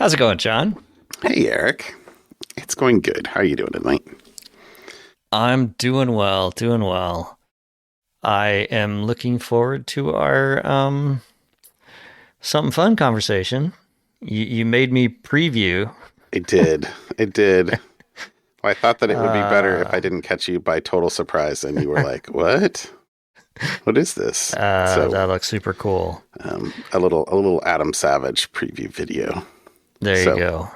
How's it going, John? Hey, Eric. It's going good. How are you doing tonight? I'm doing well, doing well. I am looking forward to our something fun conversation. You made me preview. I did. Well, I thought that it would be better if I didn't catch you by total surprise and you were like, what? What is this? That looks super cool. A little Adam Savage preview video. There you go.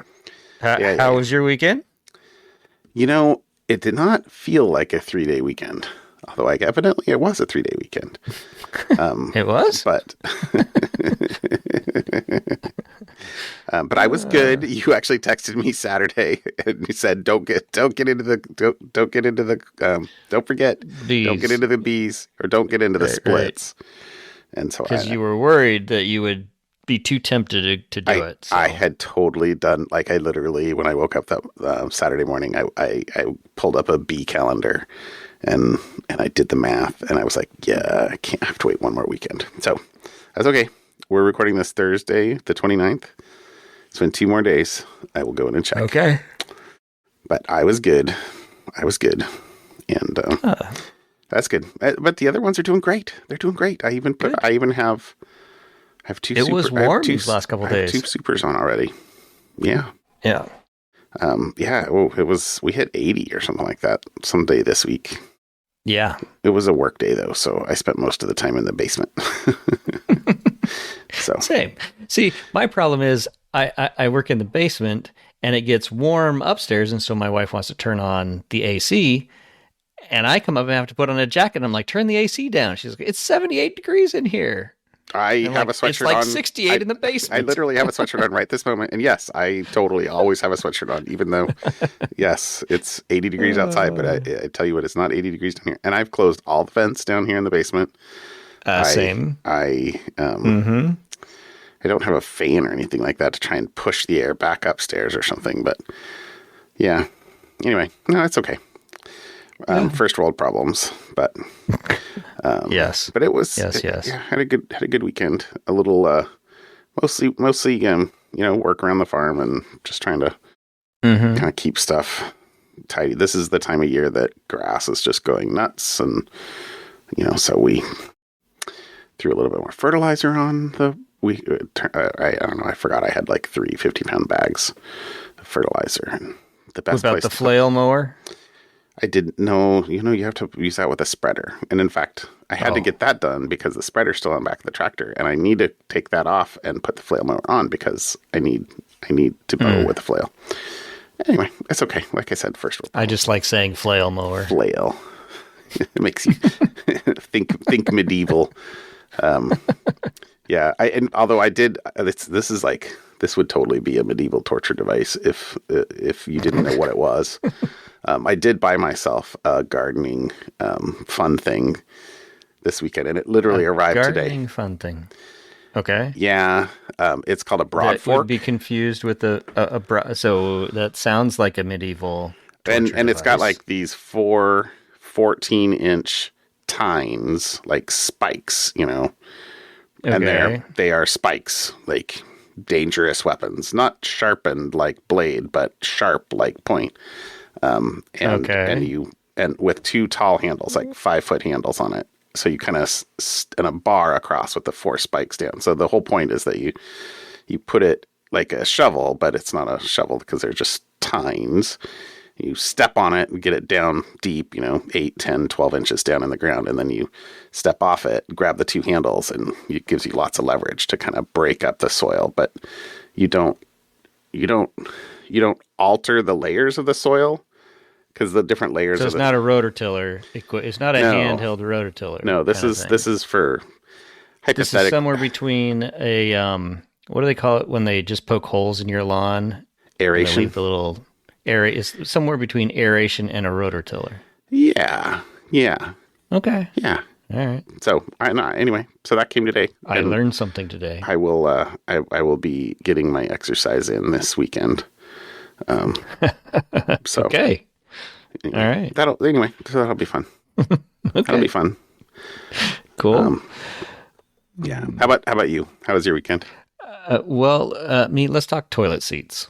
How was your weekend? You know, it did not feel like a 3-day weekend. Although evidently it was a 3-day weekend. It was? But but I was good. You actually texted me Saturday and you said don't forget bees. Don't get into the bees or don't get into the splits. Right. And so because you were worried that you would be too tempted to do it. So. I had totally done, like I literally, when I woke up that Saturday morning, I pulled up a bee calendar and I did the math and I was like, yeah, I can't have to wait one more weekend. So that's okay. We're recording this Thursday, the 29th. So in 2 more days, I will go in and check. Okay. But I was good. And that's good. But the other ones are doing great. They're doing great. I even have 2 It was warm these last couple days. 2 supers on already. Yeah. Yeah. Yeah. Oh, we hit 80 or something like that someday this week. Yeah. It was a work day though, so I spent most of the time in the basement. So same. See, my problem is I work in the basement and it gets warm upstairs, and so my wife wants to turn on the AC, and I come up and have to put on a jacket. And I'm like, turn the AC down. She's like, it's 78 degrees in here. I have a sweatshirt on. It's like 68 in the basement. I literally have a sweatshirt on right this moment. And yes, I totally always have a sweatshirt on, even though, yes, it's 80 degrees outside. But I tell you what, it's not 80 degrees down here. And I've closed all the vents down here in the basement. Same. I don't have a fan or anything like that to try and push the air back upstairs or something. But yeah, anyway, no, it's okay. First world problems, but yes, but it was yes. Yeah, had a good weekend. A little mostly work around the farm and just trying to kind of keep stuff tidy. This is the time of year that grass is just going nuts, and so we threw a little bit more fertilizer on the. I don't know. I forgot I had like 3 50-pound bags of fertilizer. And the best about the flail mower. I didn't know, you have to use that with a spreader. And in fact, I had to get that done because the spreader's still on the back of the tractor. And I need to take that off and put the flail mower on because I need to mow with the flail. Anyway, it's okay. Like I said, first world problems. I just like saying flail mower. Flail. It makes you think medieval. Yeah. Although I did, this would totally be a medieval torture device if you didn't know what it was. I did buy myself a gardening fun thing this weekend, and it literally arrived today. Gardening fun thing. Okay. Yeah. It's called a broadfork. Would be confused with so that sounds like a medieval and device. It's got like these 4 14-inch tines, like spikes, and they are spikes, like dangerous weapons, not sharpened like blade, but sharp like point. And with 2 tall handles, like 5-foot handles on it. So you kind of and a bar across with the 4 spikes down. So the whole point is that you put it like a shovel, but it's not a shovel because they're just tines. You step on it and get it down deep, 8, 10, 12 inches down in the ground. And then you step off it, grab the 2 handles, and it gives you lots of leverage to kind of break up the soil. But you don't alter the layers of the soil. Because the different layers. So it's not a rototiller. It's not a handheld rototiller. No, this is for hypothetic. This is somewhere between a what do they call it when they just poke holes in your lawn? Aeration. Leave the little area. It's somewhere between aeration and a rototiller. Yeah. Okay. Yeah. All right. So anyway, so that came today. I learned something today. I will. I will be getting my exercise in this weekend. So okay. Anyway, all right. That'll be fun. Okay. That'll be fun. Cool. Yeah. How about you? How was your weekend? Let's talk toilet seats.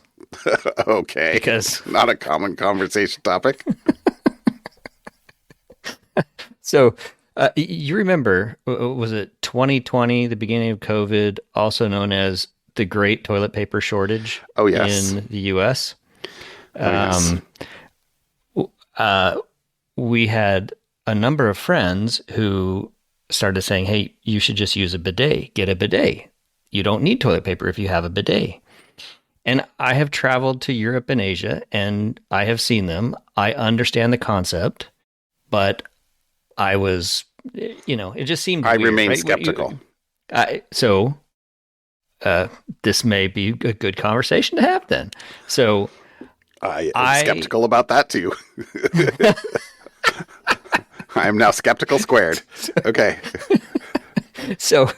Okay. Because not a common conversation topic. So, you remember, was it 2020, the beginning of COVID, also known as the Great Toilet Paper Shortage Oh, yes. in the U.S.? Yes. We had a number of friends who started saying, hey, you should just use a bidet. Get a bidet. You don't need toilet paper if you have a bidet. And I have traveled to Europe and Asia, and I have seen them. I understand the concept, but I was, it just seemed I weird, remain right? skeptical. This may be a good conversation to have then. So I am skeptical about that too. I am now skeptical squared. Okay. So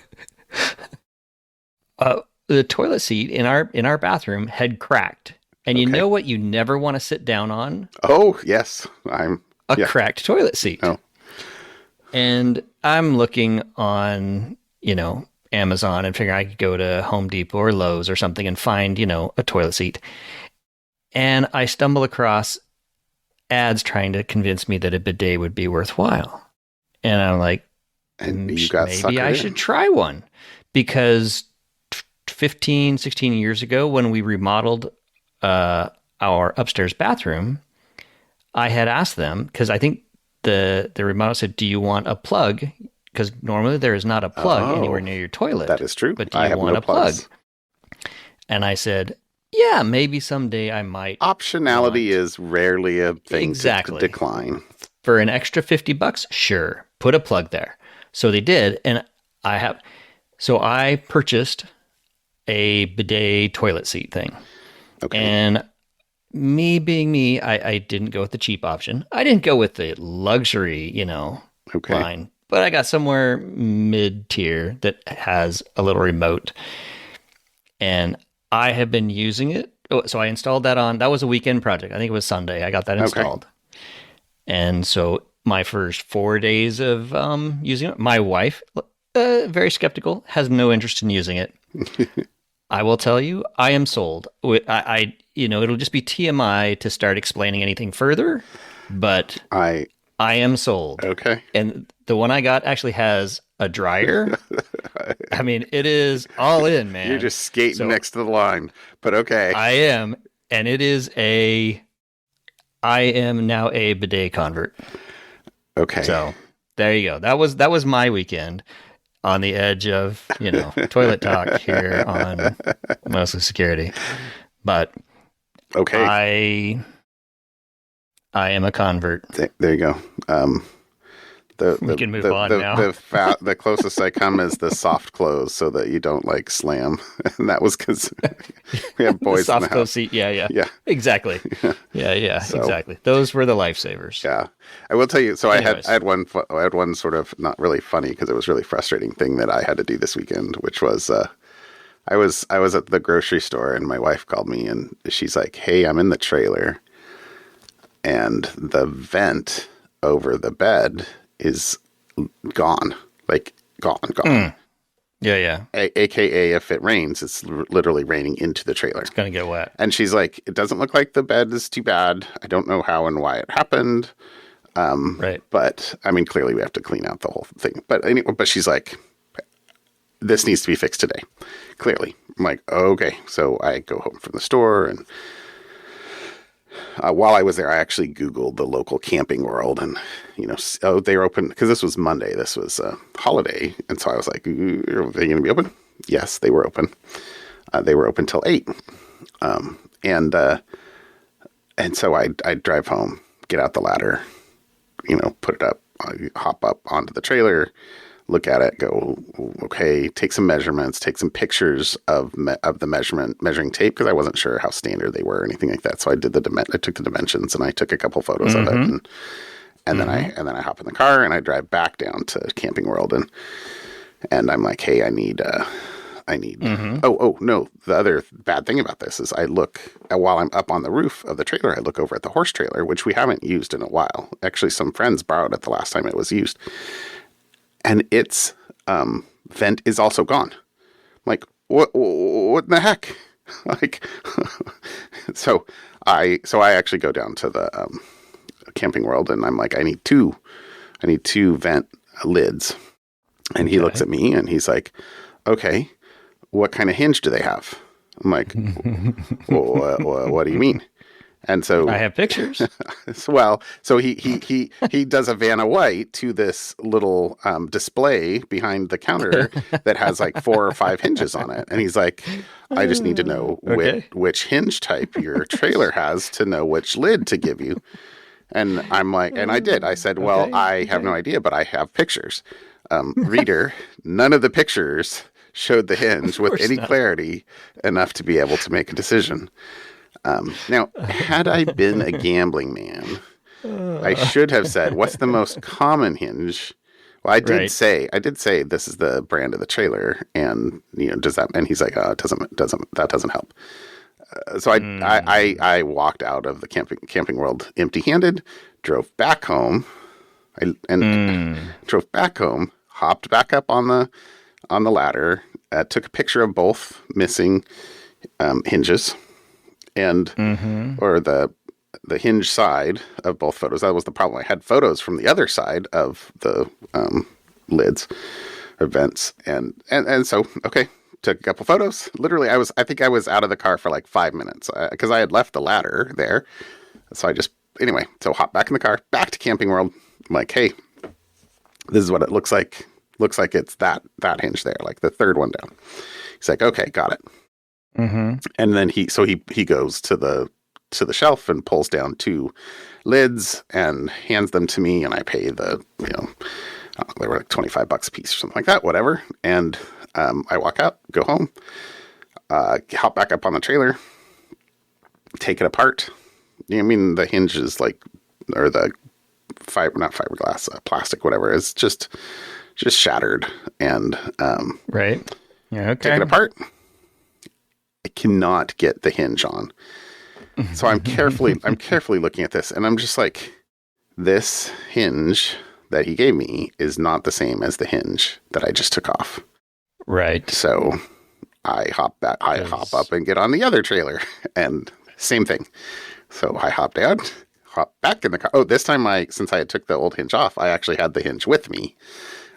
the toilet seat in our bathroom had cracked. And you know what you never want to sit down on? Oh, yes. Cracked toilet seat. Oh. And I'm looking on, Amazon and figuring I could go to Home Depot or Lowe's or something and find, a toilet seat. And I stumble across ads trying to convince me that a bidet would be worthwhile. And I'm like, maybe I should try one. Because 15, 16 years ago, when we remodeled our upstairs bathroom, I had asked them, because I think the remodel said, do you want a plug? Because normally there is not a plug anywhere near your toilet. That is true. But do you want a plug? And I said, yeah, maybe someday I might. Optionality is rarely a thing to decline. For an extra $50, sure, put a plug there. So they did, and I purchased a bidet toilet seat thing. Okay. And me being me, I didn't go with the cheap option. I didn't go with the luxury, line. But I got somewhere mid-tier that has a little remote. And I have been using it. So I installed that on. That was a weekend project. I think it was Sunday. I got that installed. And so my first 4 days of using it, my wife, very skeptical, has no interest in using it. I will tell you, I am sold. It'll just be TMI to start explaining anything further, but I am sold. Okay. And the one I got actually has a dryer. I mean, it is all in, man. You're just skating next to the line, but okay. I am, and I am now a bidet convert. Okay. So there you go. That was my weekend on the edge of, toilet talk here on Mostly Security. But okay. I am a convert. There you go. We can move on now. The closest I come is the soft close, so that you don't slam. And that was because we have boys in the house. Soft close seat. Yeah. Exactly. Yeah. So, exactly. Those were the lifesavers. Yeah, I will tell you. So anyways. I had one sort of not really funny because it was really frustrating thing that I had to do this weekend, which was I was at the grocery store and my wife called me and she's like, "Hey, I'm in the trailer, and the vent over the bed is gone, gone. Yeah. AKA, if it rains, it's literally raining into the trailer. It's going to get wet. And she's like, it doesn't look like the bed is too bad. I don't know how and why it happened. Right. But, I mean, clearly we have to clean out the whole thing. But anyway, she's like, this needs to be fixed today. Clearly. I'm like, okay. So I go home from the store and while I was there, I actually Googled the local Camping World and, they're open because this was Monday. This was a holiday. And so I was like, are they going to be open? Yes, they were open. They were open till 8. And so I drive home, get out the ladder, put it up, hop up onto the trailer, look at it, go, okay, take some measurements, take some pictures of the measuring tape because I wasn't sure how standard they were or anything like that. So I did I took the dimensions and I took a couple photos of it, and then I hop in the car and I drive back down to Camping World and I'm like, hey, I need. Oh no! The other bad thing about this is I look while I'm up on the roof of the trailer. I look over at the horse trailer, which we haven't used in a while. Actually, some friends borrowed it the last time it was used. And its vent is also gone. I'm like, what in the heck? Like, so I actually go down to the Camping World, and I'm like, I need two vent lids. And he looks at me and he's like, okay, what kind of hinge do they have? I'm like, well, what do you mean? And so I have pictures. Well, so he does a Vanna White to this little display behind the counter that has like 4 or 5 hinges on it. And he's like, I just need to know which hinge type your trailer has to know which lid to give you. And I'm like, and I did. I said, well, I have no idea, but I have pictures. Reader, none of the pictures showed the hinge with any clarity enough to be able to make a decision. Now, had I been a gambling man, I should have said, what's the most common hinge? Well, I did say this is the brand of the trailer, and does that? And he's like, that doesn't help. So I walked out of the camping world empty-handed, drove back home, drove back home, hopped back up on the ladder, took a picture of both missing hinges. And or the hinge side of both photos. That was the problem. I had photos from the other side of the lids or vents, and so took a couple photos. Literally, I think I was out of the car for like 5 minutes because I had left the ladder there. So so hopped back in the car, back to Camping World. I'm like, hey, this is what it looks like. Looks like it's that hinge there, like the third one down. He's like, okay, got it. And then he goes to the shelf and pulls down 2 lids and hands them to me, and I pay they were like $25 a piece or something like that, whatever. And I walk out, go home, hop back up on the trailer, take it apart. I mean, the hinge is like, or the not fiberglass, plastic, whatever, is just shattered. And take it apart. I cannot get the hinge on. So I'm carefully looking at this, and I'm just like, this hinge that he gave me is not the same as the hinge that I just took off. Right. So I hop up and get on the other trailer, and same thing. So I hop down, hop back in the car. Oh, this time since I had took the old hinge off, I actually had the hinge with me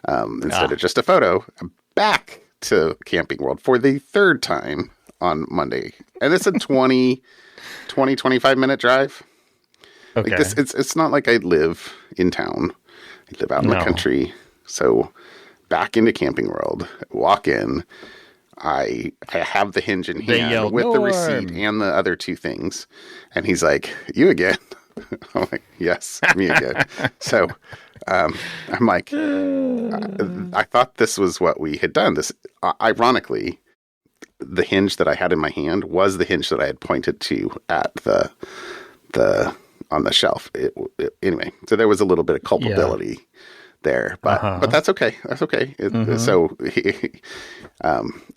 instead of just a photo. I'm back to Camping World for the 3rd time on Monday, and it's a 25 minute drive. Okay. Like it's not like I live in town. I live out in the country. So back into Camping World, walk in, I have the hinge in hand with the receipt and the other 2 things, and he's like, you again? I'm like, yes, me again. So I'm like, I thought this was what we had done. This ironically, the hinge that I had in my hand was the hinge that I had pointed to at the on the shelf. Anyway, so there was a little bit of culpability there, but that's okay. That's okay. So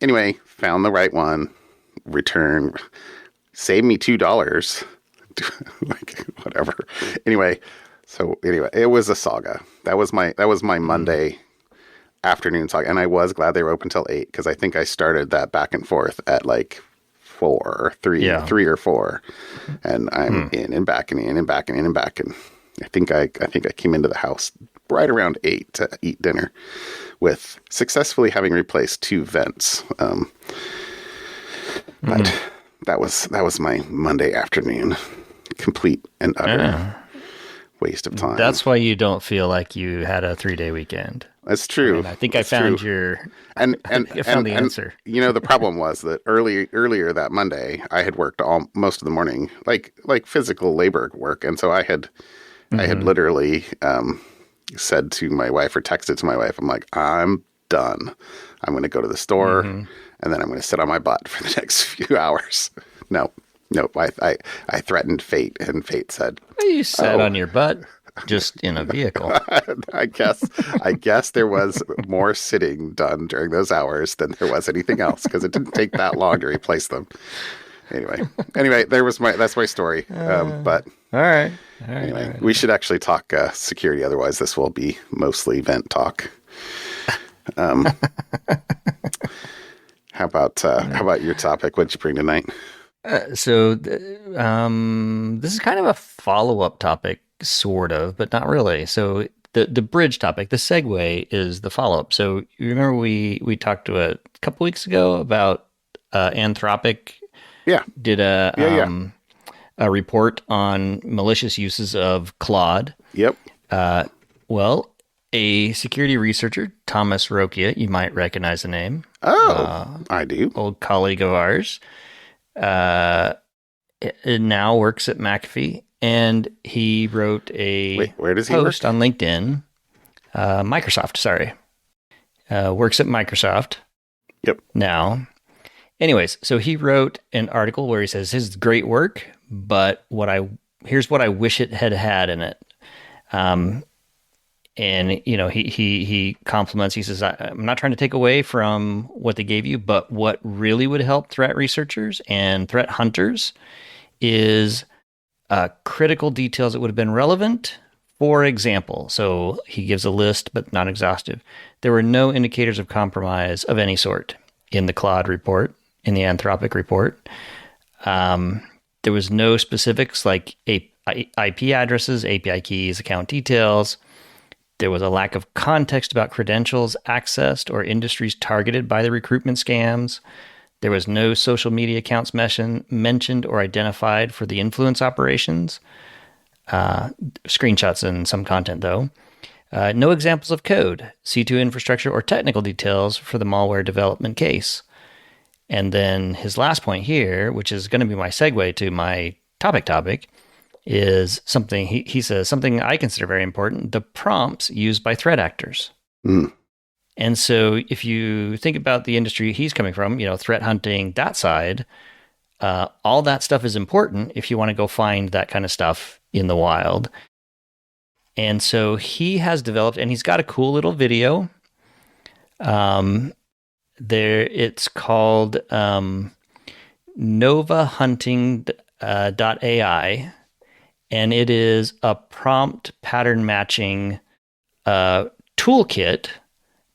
anyway, found the right one, return, saved me $2, like whatever. Anyway, it was a saga. That was my Monday afternoon saga, and I was glad they were open till 8 because I think I started that back and forth at like 3 or 4, and I'm in and back and in and back and in and back, and I think I came into the house right around 8 to eat dinner, with successfully having replaced 2 vents. But that was my Monday afternoon, complete and utter waste of time. That's why you don't feel like you had a 3-day weekend. That's true. I think I found the answer. The problem was that earlier that Monday, I had worked most of the morning, like physical labor work, and so I had literally said to my wife, or texted to my wife, I'm like, I'm done. I'm going to go to the store, and then I'm going to sit on my butt for the next few hours. Nope. I threatened fate, and fate said, you sat on your butt. Just in a vehicle. I guess there was more sitting done during those hours than there was anything else, because it didn't take that long to replace them. Anyway, that's my story. But all right. Anyway, we should actually talk security. Otherwise, this will be mostly vent talk. how about your topic? What'd you bring tonight? This is kind of a follow-up topic, sort of, but not really. So the bridge topic, the segue is the follow-up. So you remember we talked to a couple weeks ago about Anthropic Yeah. did a report on malicious uses of Claude. Yep. Well, a security researcher, Thomas Rokia, you might recognize the name. Oh, I do. Old colleague of ours. It now works at McAfee, and he wrote a where does he post work? on LinkedIn. Microsoft, sorry. Works at Microsoft. Yep. Now. Anyways, so he wrote an article where he says his great work, but here's what I wish it had in it. And he compliments. He says, "I'm not trying to take away from what they gave you, but what really would help threat researchers and threat hunters is critical details that would have been relevant. For example," so he gives a list, but not exhaustive. "There were no indicators of compromise of any sort in the Claude report, in the Anthropic report. There was no specifics like IP addresses, API keys, account details. There was a lack of context about credentials accessed or industries targeted by the recruitment scams. There was no social media accounts mentioned or identified for the influence operations. Screenshots and some content, though. No examples of code, C2 infrastructure, or technical details for the malware development case." And then his last point here, which is going to be my segue to my topic, is something he says, something I consider very important: the prompts used by threat actors. Mm. And so if you think about the industry he's coming from, threat hunting, that side, all that stuff is important if you want to go find that kind of stuff in the wild. And so he has developed, and he's got a cool little video. It's called novahunting.ai, and it is a prompt pattern matching toolkit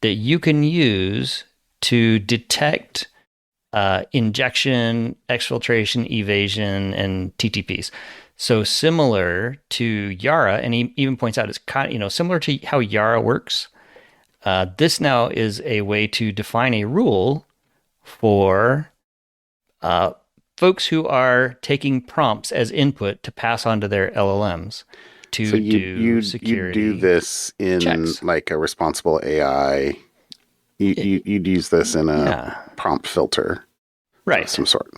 that you can use to detect injection, exfiltration, evasion, and TTPs. So similar to Yara, and he even points out it's kind of, similar to how Yara works. This now is a way to define a rule for folks who are taking prompts as input to pass on to their LLMs to do security. You do this in checks. Like a responsible AI. You'd use this in a prompt filter, right? Of some sort.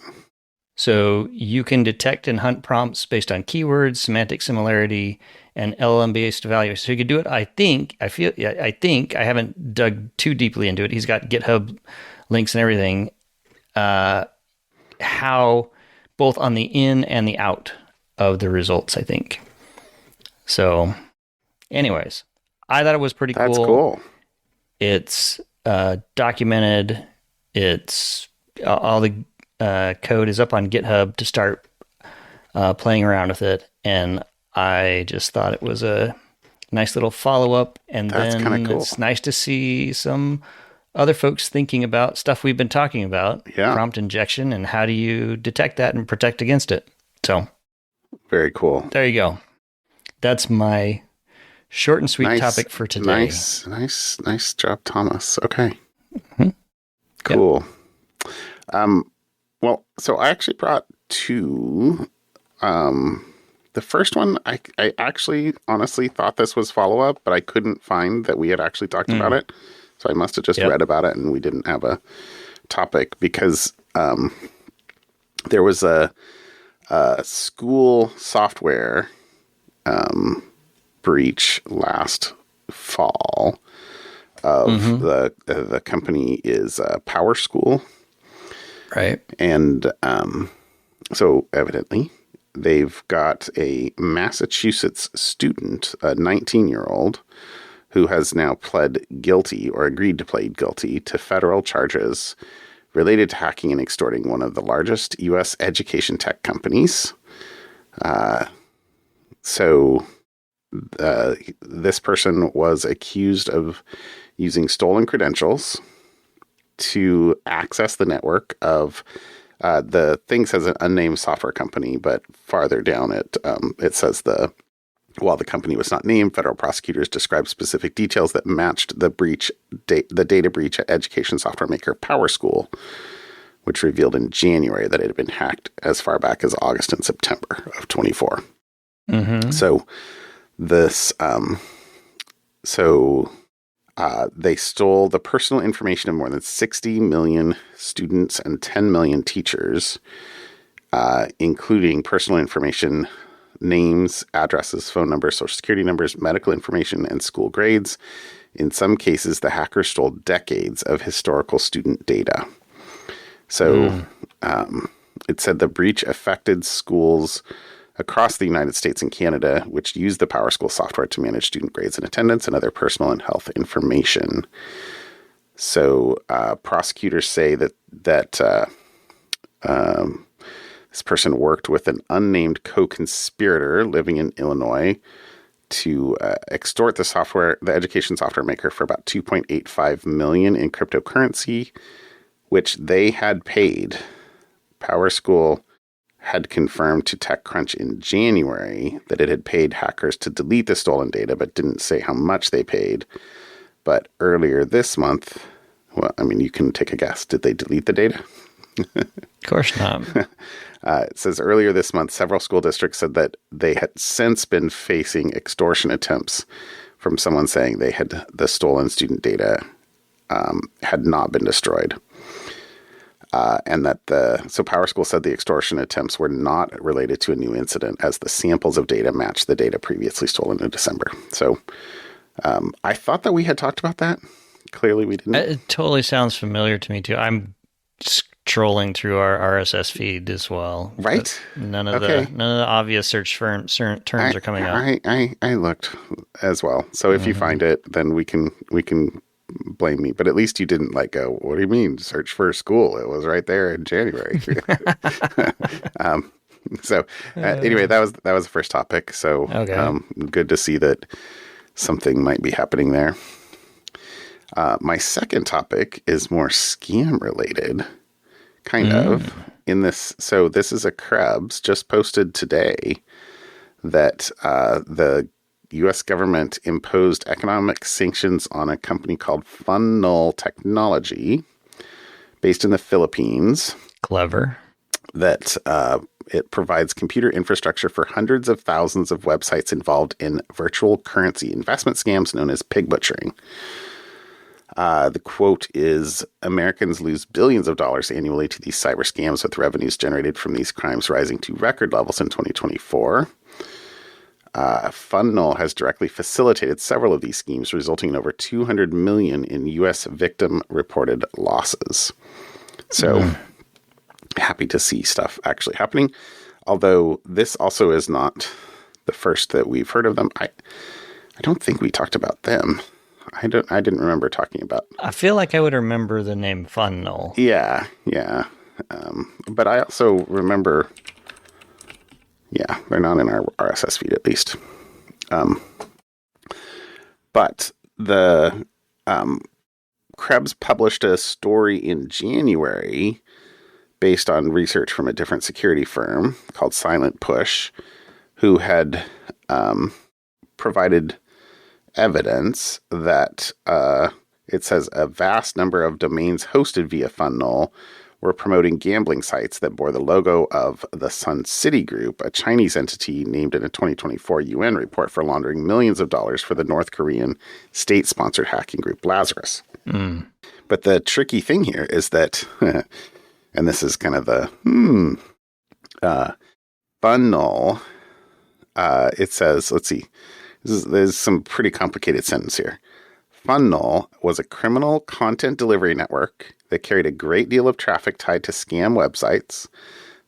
So you can detect and hunt prompts based on keywords, semantic similarity, and LLM-based values. So you could do it. I think I haven't dug too deeply into it. He's got GitHub links and everything. How both on the in and the out of the results, I think. So, anyways, I thought it was pretty cool. That's cool. It's documented. It's all the code is up on GitHub to start playing around with it, and I just thought it was a nice little follow-up. And That's then cool. It's nice to see some other folks thinking about stuff we've been talking about, prompt injection, and how do you detect that and protect against it. So, very cool. There you go. That's my short and sweet topic for today. Nice job, Thomas. Okay. Mm-hmm. Cool. Yep. Well, so I actually brought two. The first one, I actually honestly thought this was follow-up, but I couldn't find that we had actually talked about it. So I must have just read about it and we didn't have a topic because there was a school software breach last fall of the company is PowerSchool. Right. And so evidently they've got a Massachusetts student, a 19-year-old, who has now pled guilty or agreed to plead guilty to federal charges related to hacking and extorting one of the largest U.S. education tech companies. So this person was accused of using stolen credentials to access the network of the thing says an unnamed software company, but farther down it says while the company was not named, federal prosecutors described specific details that matched the data breach at education software maker PowerSchool, which revealed in January that it had been hacked as far back as August and September of 24. Mm-hmm. So they stole the personal information of more than 60 million students and 10 million teachers, including personal information, names, addresses, phone numbers, social security numbers, medical information, and school grades. In some cases, the hackers stole decades of historical student data. So it said the breach affected schools across the United States and Canada, which use the PowerSchool software to manage student grades and attendance and other personal and health information. So prosecutors say that this person worked with an unnamed co-conspirator living in Illinois to extort the education software maker for about $2.85 million in cryptocurrency, which they had paid. PowerSchool had confirmed to TechCrunch in January that it had paid hackers to delete the stolen data, but didn't say how much they paid. But earlier this month, well, I mean, you can take a guess. Did they delete the data? Of course not. It says earlier this month, several school districts said that they had since been facing extortion attempts from someone saying the stolen student data had not been destroyed. And so PowerSchool said the extortion attempts were not related to a new incident, as the samples of data matched the data previously stolen in December. So I thought that we had talked about that. Clearly we didn't. It totally sounds familiar to me too. I'm trolling through our RSS feed as well. Right. None of the obvious search terms are coming up. I looked as well. So if you find it, then we can blame me, but at least you didn't go, what do you mean search for a school? It was right there in January. Anyway, that was the first topic. So good to see that something might be happening there. My second topic is more scam related, kind of, in this. So this is a Krebs just posted today that the U.S. government imposed economic sanctions on a company called Funnull Technology, based in the Philippines. Clever. That it provides computer infrastructure for hundreds of thousands of websites involved in virtual currency investment scams known as pig butchering. The quote is, Americans lose billions of dollars annually to these cyber scams, with revenues generated from these crimes rising to record levels in 2024. Funnull has directly facilitated several of these schemes, resulting in over $200 million in U.S. victim-reported losses. So, happy to see stuff actually happening. Although this also is not the first that we've heard of them. I don't think we talked about them. I didn't remember talking about. I feel like I would remember the name Funnull. Yeah. But I also remember. Yeah, they're not in our RSS feed, at least. But the Krebs published a story in January based on research from a different security firm called Silent Push, who had provided evidence that it says a vast number of domains hosted via Funnull were promoting gambling sites that bore the logo of the Sun City Group, a Chinese entity named in a 2024 UN report for laundering millions of dollars for the North Korean state-sponsored hacking group Lazarus. But the tricky thing here is that, and this is kind of the Funnull, it says, let's see, there's some pretty complicated sentence here. Funnull was a criminal content delivery network that carried a great deal of traffic tied to scam websites,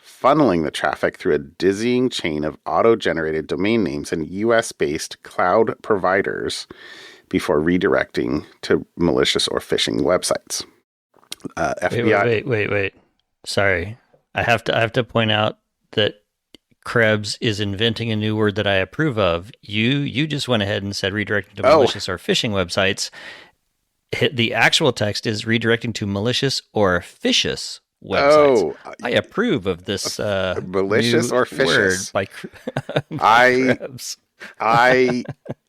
funneling the traffic through a dizzying chain of auto-generated domain names and US-based cloud providers before redirecting to malicious or phishing websites. FBI. Wait. Sorry. I have to point out that Krebs is inventing a new word that I approve of. You just went ahead and said redirecting to malicious or phishing websites. The actual text is redirecting to malicious or officious websites. Oh, I approve of this malicious new or vicious. word I Krebs.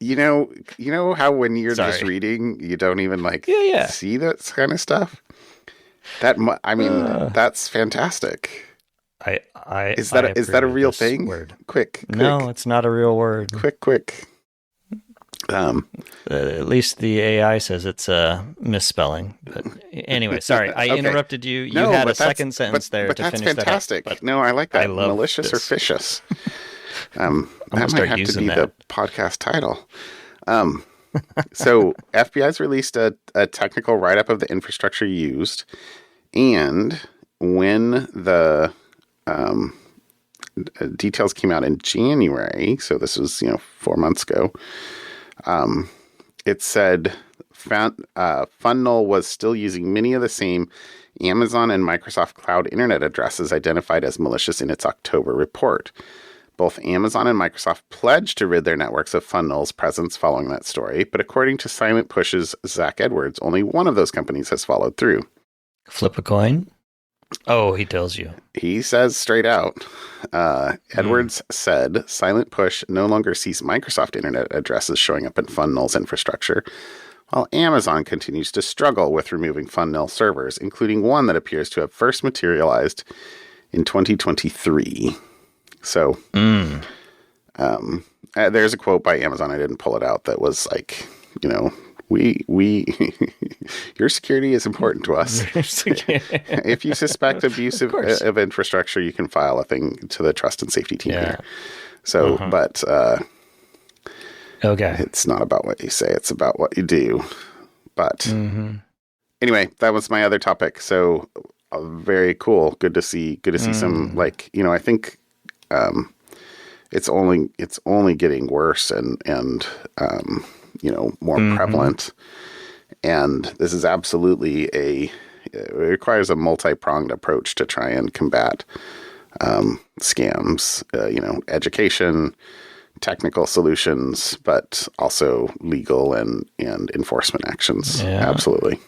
you know how when you're Sorry. just reading, you don't even Yeah. see that kind of stuff. That's fantastic. Is that a real thing? Word. Quick. No, it's not a real word. Quick. At least the AI says it's a misspelling. But anyway, sorry, I interrupted you. You had a second sentence there to finish fantastic. that up. No, I like that. I love malicious this. or vicious. That start might have to using be the podcast title. So FBI's released a technical write-up of the infrastructure used, and when the details came out in January, so this was 4 months ago, it said Funnull was still using many of the same Amazon and Microsoft Cloud Internet addresses identified as malicious in its October report. Both Amazon and Microsoft pledged to rid their networks of Funnull's presence following that story, but according to Silent Push's Zach Edwards, only one of those companies has followed through. Flip a coin? Oh, he tells you. He says straight out. Edwards said Silent Push no longer sees Microsoft Internet addresses showing up in Funnull's infrastructure, while Amazon continues to struggle with removing Funnull servers, including one that appears to have first materialized in 2023. So there's a quote by Amazon, I didn't pull it out, that was like, we your security is important to us. If you suspect abuse of infrastructure, you can file a thing to the trust and safety team here. So, but okay, it's not about what you say, it's about what you do. But anyway, that was my other topic. So very cool. Good to see some, I think it's only getting worse and more prevalent. And this is absolutely it requires a multi-pronged approach to try and combat scams, education, technical solutions, but also legal and enforcement actions. Yeah. Absolutely.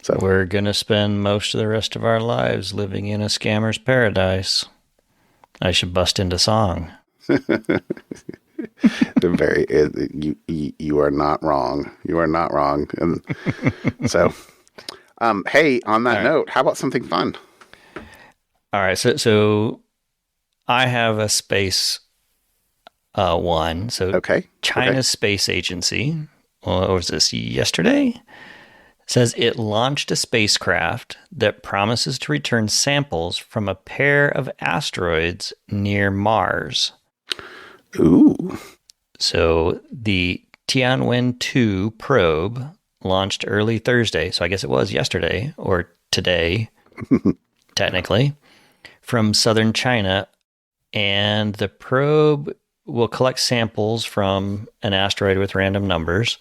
So we're going to spend most of the rest of our lives living in a scammer's paradise. I should bust into song. You are not wrong. You are not wrong. And so, hey, on that note, how about something fun? All right. So I have a space one. So China's space agency, or was this yesterday? Says it launched a spacecraft that promises to return samples from a pair of asteroids near Mars. Ooh. So the Tianwen-2 probe launched early Thursday, so I guess it was yesterday or today, technically, from southern China. And the probe will collect samples from an asteroid with random numbers.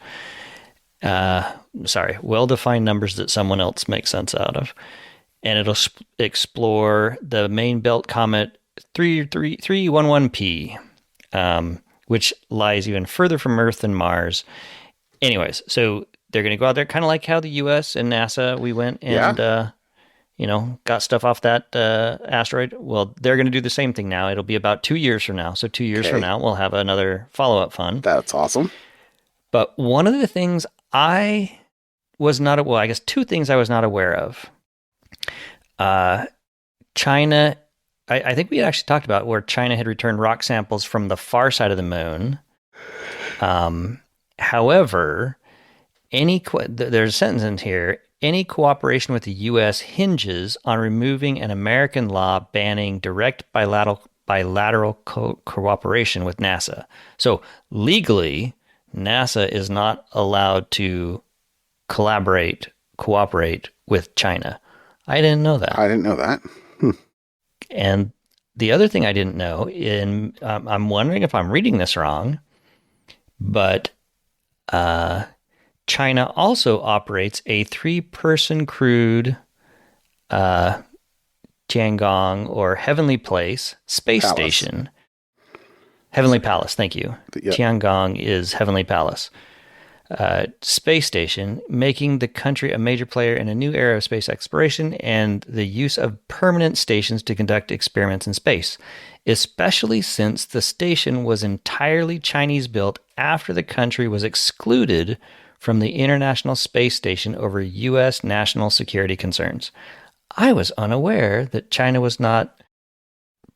Well-defined numbers that someone else makes sense out of. And it'll explore the main belt comet 311P, which lies even further from Earth than Mars. Anyways, so they're going to go out there, kind of like how the U.S. and NASA, we went and, got stuff off that asteroid. Well, they're going to do the same thing now. It'll be about 2 years from now. So 2 years from now, we'll have another follow-up fun. That's awesome. But one of the things I guess two things I was not aware of. China, I think we had actually talked about where China had returned rock samples from the far side of the moon. However, there's a sentence in here, any cooperation with the U.S. hinges on removing an American law banning direct bilateral cooperation with NASA. So legally, NASA is not allowed to cooperate with China. I didn't know that. And the other thing I didn't know, I'm wondering if I'm reading this wrong, but China also operates a 3-person crewed Tiangong or Heavenly Place space station. Heavenly Palace, thank you. Yep. Tiangong is Heavenly Palace. space station, making the country a major player in a new era of space exploration and the use of permanent stations to conduct experiments in space, especially since the station was entirely Chinese built after the country was excluded from the International Space Station over U.S. national security concerns. I was unaware that China was not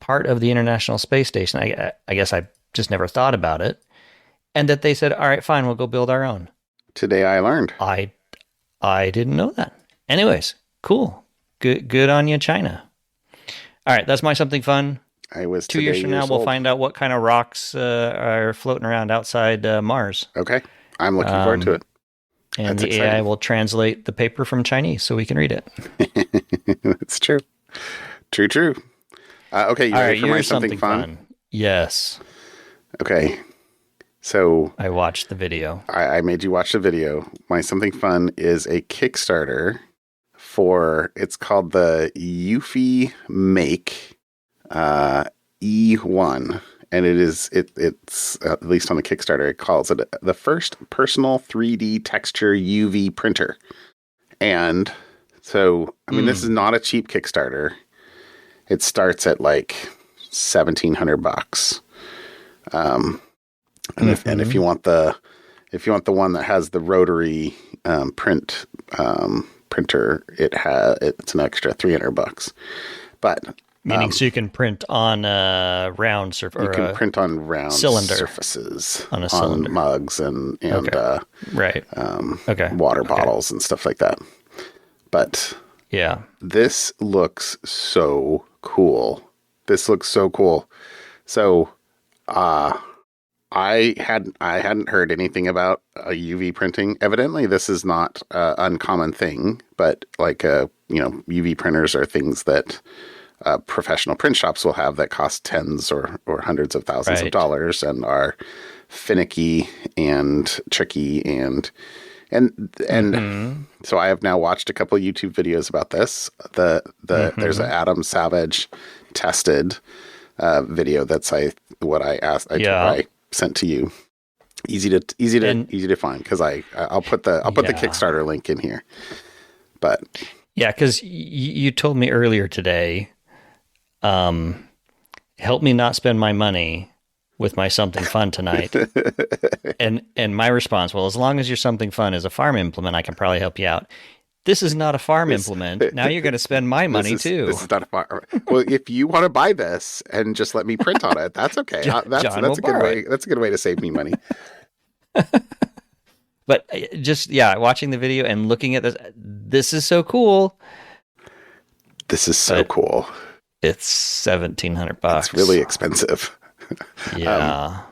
part of the International Space Station. I guess I just never thought about it. And that they said, all right, fine, we'll go build our own. Today I learned. I didn't know that. Anyways, cool. Good on you, China. All right, that's my something fun. I was 2 years from now, we'll find out what kind of rocks are floating around outside Mars. Okay. I'm looking forward to it. And that's the exciting. AI will translate the paper from Chinese so we can read it. That's true. True. Okay, you ready for my something fun? Yes. Okay. So I watched the video. I made you watch the video. My something fun is a Kickstarter it's called the Eufy Make E1. And it's at least on the Kickstarter, it calls it the first personal 3D texture UV printer. And so, I mean, this is not a cheap Kickstarter. It starts at like $1,700. And if you want the one that has the rotary printer, it's an extra $300. But meaning, so you can print on a round surface. You can print on round cylinder surfaces on a cylinder, on mugs and right, water bottles and stuff like that. But yeah, this looks so cool. So, I hadn't heard anything about UV printing. Evidently, this is not an uncommon thing, but UV printers are things that professional print shops will have that cost tens or hundreds of thousands of dollars and are finicky and tricky and so I have now watched a couple of YouTube videos about this. There's an Adam Savage tested video that's what I sent to you. Easy to find because I'll put the Kickstarter link in here. But yeah, because you told me earlier today, help me not spend my money with my something fun tonight. and my response, well, as long as your something fun is a farm implement, I can probably help you out. This is not a farm implement. Now you're going to spend my money too. This is not a farm. Well, if you want to buy this and just let me print on it, that's okay. That's a good way. That's a good way to save me money. But just watching the video and looking at this is so cool. This is so cool. It's $1,700. It's really expensive. Yeah.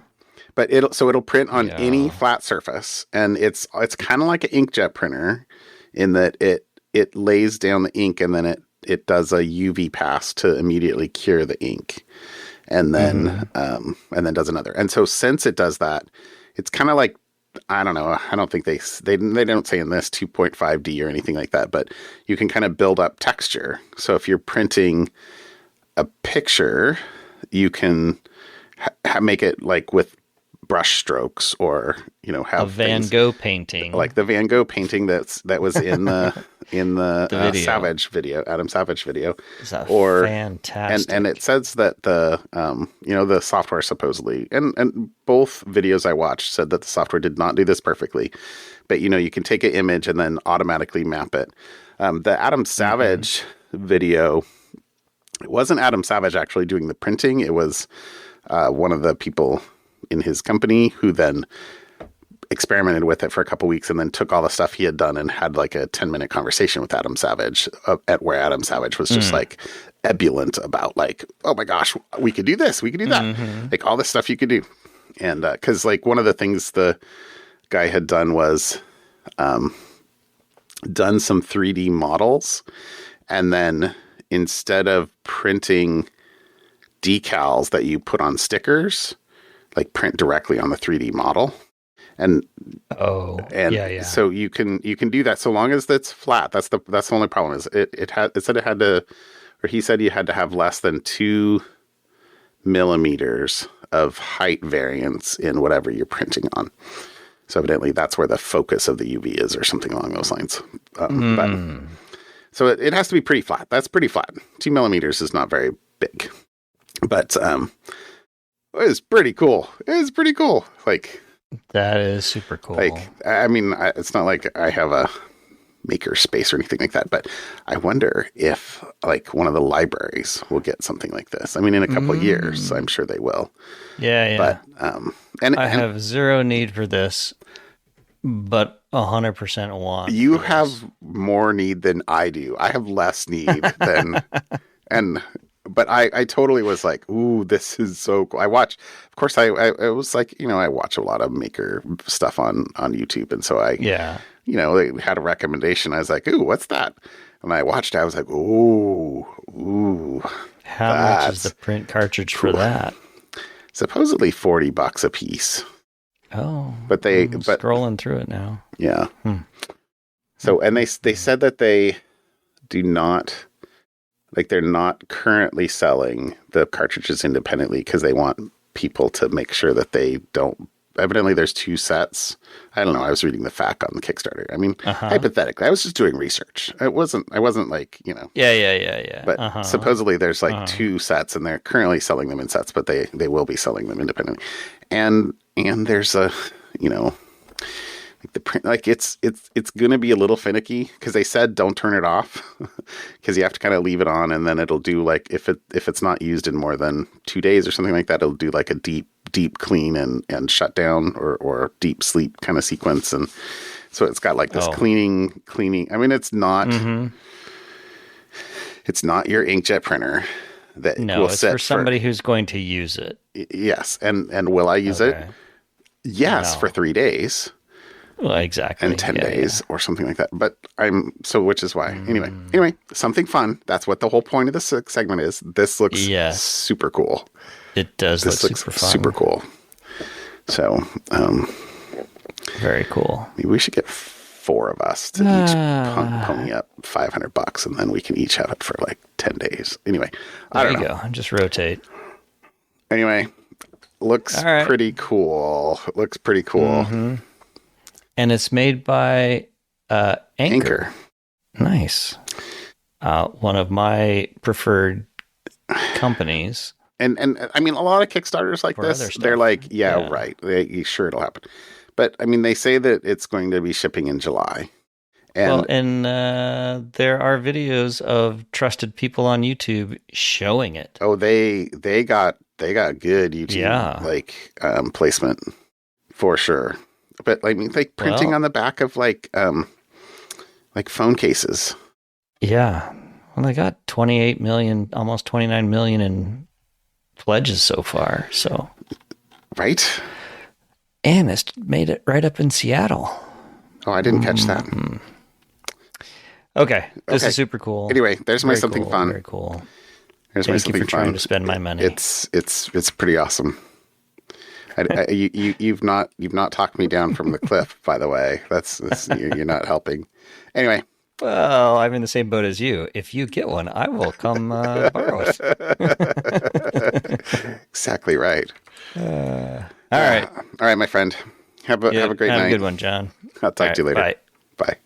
But it'll print on any flat surface, and it's kind of like an inkjet printer in that it lays down the ink and then it does a UV pass to immediately cure the ink, and then does another. And so since it does that, it's kind of like, I don't know. I don't think they don't say in this 2.5D or anything like that, but you can kind of build up texture. So if you're printing a picture, you can make it like with brush strokes, or have a Van Gogh painting, like the Van Gogh painting that was in the the Savage video, Adam Savage video. Or fantastic. And it says that the software supposedly, and both videos I watched said that the software did not do this perfectly, but you can take an image and then automatically map it. The Adam Savage video, it wasn't Adam Savage actually doing the printing. It was one of the people in his company who then experimented with it for a couple weeks and then took all the stuff he had done and had like a 10-minute conversation with Adam Savage at where Adam Savage was just like ebullient about like, oh my gosh, we could do this, we could do that, like all this stuff you could do. And because like one of the things the guy had done was done some 3D models, and then instead of printing decals that you put on stickers, like print directly on the 3D model. And so you can do that so long as it's flat. That's the only problem is he said you had to have less than 2 millimeters of height variance in whatever you're printing on. So evidently that's where the focus of the UV is or something along those lines. But, so it has to be pretty flat. That's pretty flat. 2 millimeters is not very big. But it was pretty cool. It was pretty cool. Like, that is super cool. Like, I mean, it's not like I have a maker space or anything like that, but I wonder if like one of the libraries will get something like this. I mean, in a couple of years, I'm sure they will. Yeah. But I have zero need for this, but 100% want. You have more need than I do. I have less need than but I totally was like, ooh, this is so cool. I watch, of course, I was like, I watch a lot of maker stuff on YouTube, and so they had a recommendation. I was like, ooh, what's that? And I watched it. I was like, ooh. How much is the print cartridge for that? Supposedly $40 a piece. Oh, but I'm scrolling through it now. Yeah. So, and they said that they do not, like, they're not currently selling the cartridges independently because they want people to make sure that they don't. Evidently, there's 2 sets. I don't know. I was reading the FAQ on the Kickstarter. I mean, hypothetically, I was just doing research. I wasn't like, Yeah. But supposedly there's like 2 sets, and they're currently selling them in sets, but they will be selling them independently. And there's a, like the print, like it's going to be a little finicky because they said don't turn it off because you have to kind of leave it on, and then it'll do like if it's not used in more than 2 days or something like that, it'll do like a deep clean and shut down or deep sleep kind of sequence. And so it's got like this cleaning. I mean, it's not it's not your inkjet printer that will it's for somebody who's going to use it. Yes. And will I use it? Yes, for 3 days. Well, exactly. And 10 days or something like that. But which is why. Anyway, something fun. That's what the whole point of this segment is. This looks super cool. It does look super fun. Super cool. So, very cool. Maybe we should get 4 of us to each pony up $500, and then we can each have it for like 10 days. Anyway, I don't know. There you go. Just rotate. Anyway, looks pretty cool. It looks pretty cool. And it's made by Anchor. Nice. One of my preferred companies. And I mean, a lot of Kickstarters like this, they're like, right. Sure, it'll happen. But I mean, they say that it's going to be shipping in July. And there are videos of trusted people on YouTube showing it. Oh, they got good YouTube placement for sure. But I mean, like printing on the back of like phone cases. Yeah. Well, they got 28 million, almost 29 million in pledges so far. So, right. And it's made it right up in Seattle. Oh, I didn't catch that. Okay. This is super cool. Anyway, there's my something fun. Very cool. There's my something fun. Trying to spend my money. It's pretty awesome. You've not talked me down from the cliff, by the way. You're not helping. Anyway. Well, I'm in the same boat as you. If you get one, I will come borrow it. Exactly right. All right, my friend. Have a great night. Have a good one, John. I'll talk to you later. Bye. Bye.